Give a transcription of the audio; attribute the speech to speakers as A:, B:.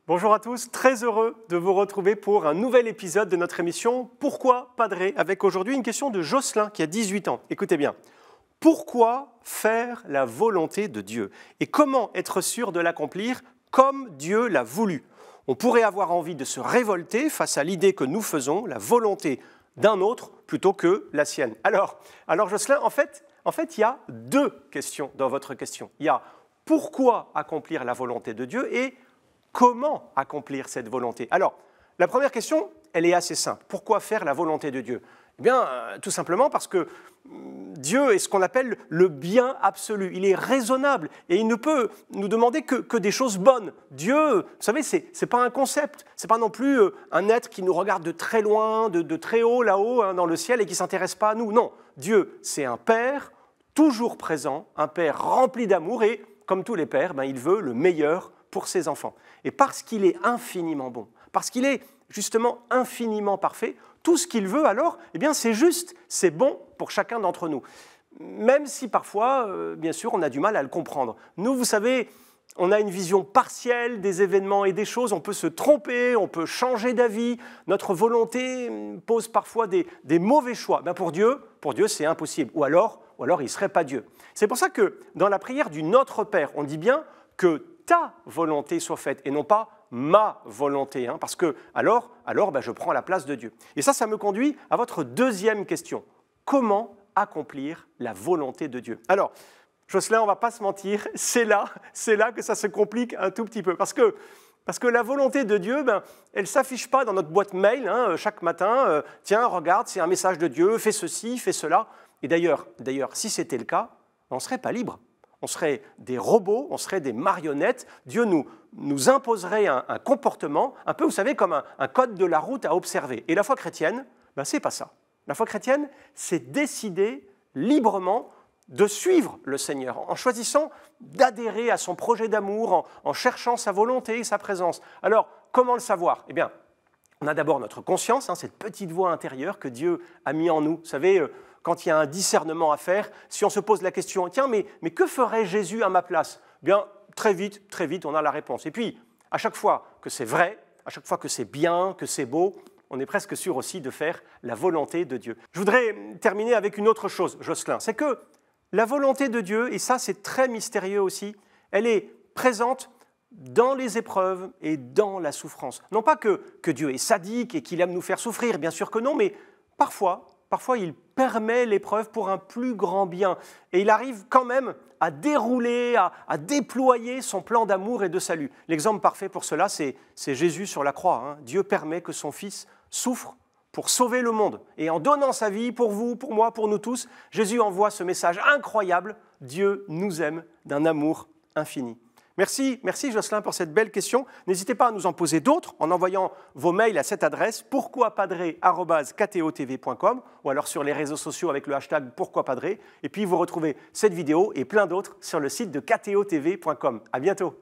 A: Bonjour à tous, très heureux de vous retrouver pour un nouvel épisode de notre émission « Pourquoi Padré ?», avec aujourd'hui une question de Jocelyn qui a 18 ans. Écoutez bien, pourquoi faire la volonté de Dieu et comment être sûr de l'accomplir comme Dieu l'a voulu? On pourrait avoir envie de se révolter face à l'idée que nous faisons la volonté d'un autre plutôt que la sienne. Alors Jocelyn, en fait, il y a deux questions dans votre question. Il y a pourquoi accomplir la volonté de Dieu et comment accomplir cette volonté? Alors, la première question, elle est assez simple. Pourquoi faire la volonté de Dieu? Eh bien, tout simplement parce que Dieu est ce qu'on appelle le bien absolu. Il est raisonnable et il ne peut nous demander que des choses bonnes. Dieu, vous savez, ce n'est pas un concept. Ce n'est pas non plus un être qui nous regarde de très loin, de très haut, là-haut, dans le ciel et qui ne s'intéresse pas à nous. Non, Dieu, c'est un Père toujours présent, un Père rempli d'amour et, comme tous les pères, il veut le meilleur pour ses enfants. Et parce qu'il est infiniment bon, parce qu'il est justement infiniment parfait, tout ce qu'il veut alors, eh bien c'est juste, c'est bon pour chacun d'entre nous. Même si parfois, bien sûr, on a du mal à le comprendre. Nous, vous savez, on a une vision partielle des événements et des choses, on peut se tromper, on peut changer d'avis, notre volonté pose parfois des mauvais choix. Pour Dieu, c'est impossible. Ou alors il ne serait pas Dieu. C'est pour ça que dans la prière du Notre Père, on dit bien que ta volonté soit faite et non pas ma volonté, parce que alors je prends la place de Dieu. Et ça me conduit à votre deuxième question. Comment accomplir la volonté de Dieu? Alors, Jocelyn, on ne va pas se mentir, c'est là que ça se complique un tout petit peu. Parce que la volonté de Dieu, elle ne s'affiche pas dans notre boîte mail chaque matin. Tiens, regarde, c'est un message de Dieu, fais ceci, fais cela. Et d'ailleurs, si c'était le cas, on ne serait pas libre. On serait des robots, on serait des marionnettes. Dieu nous imposerait un comportement, un peu, vous savez, comme un code de la route à observer. Et la foi chrétienne, ce n'est pas ça. La foi chrétienne, c'est décider librement de suivre le Seigneur, en choisissant d'adhérer à son projet d'amour, en cherchant sa volonté et sa présence. Alors, comment le savoir? Eh bien, on a d'abord notre conscience, cette petite voix intérieure que Dieu a mis en nous. Vous savez, quand il y a un discernement à faire, si on se pose la question, tiens, mais que ferait Jésus à ma place? Eh bien, très vite, on a la réponse. Et puis, à chaque fois que c'est vrai, à chaque fois que c'est bien, que c'est beau, on est presque sûr aussi de faire la volonté de Dieu. Je voudrais terminer avec une autre chose, Jocelyn, c'est que la volonté de Dieu, et ça c'est très mystérieux aussi, elle est présente dans les épreuves et dans la souffrance. Non pas que Dieu est sadique et qu'il aime nous faire souffrir, bien sûr que non, mais parfois il permet l'épreuve pour un plus grand bien. Et il arrive quand même à dérouler, à déployer son plan d'amour et de salut. L'exemple parfait pour cela, c'est Jésus sur la croix. Dieu permet que son Fils souffre pour sauver le monde. Et en donnant sa vie pour vous, pour moi, pour nous tous, Jésus envoie ce message incroyable. Dieu nous aime d'un amour infini. Merci Jocelyn pour cette belle question. N'hésitez pas à nous en poser d'autres en envoyant vos mails à cette adresse pourquoipadré@ktotv.com ou alors sur les réseaux sociaux avec le hashtag pourquoipadré. Et puis vous retrouvez cette vidéo et plein d'autres sur le site de ktotv.com. À bientôt.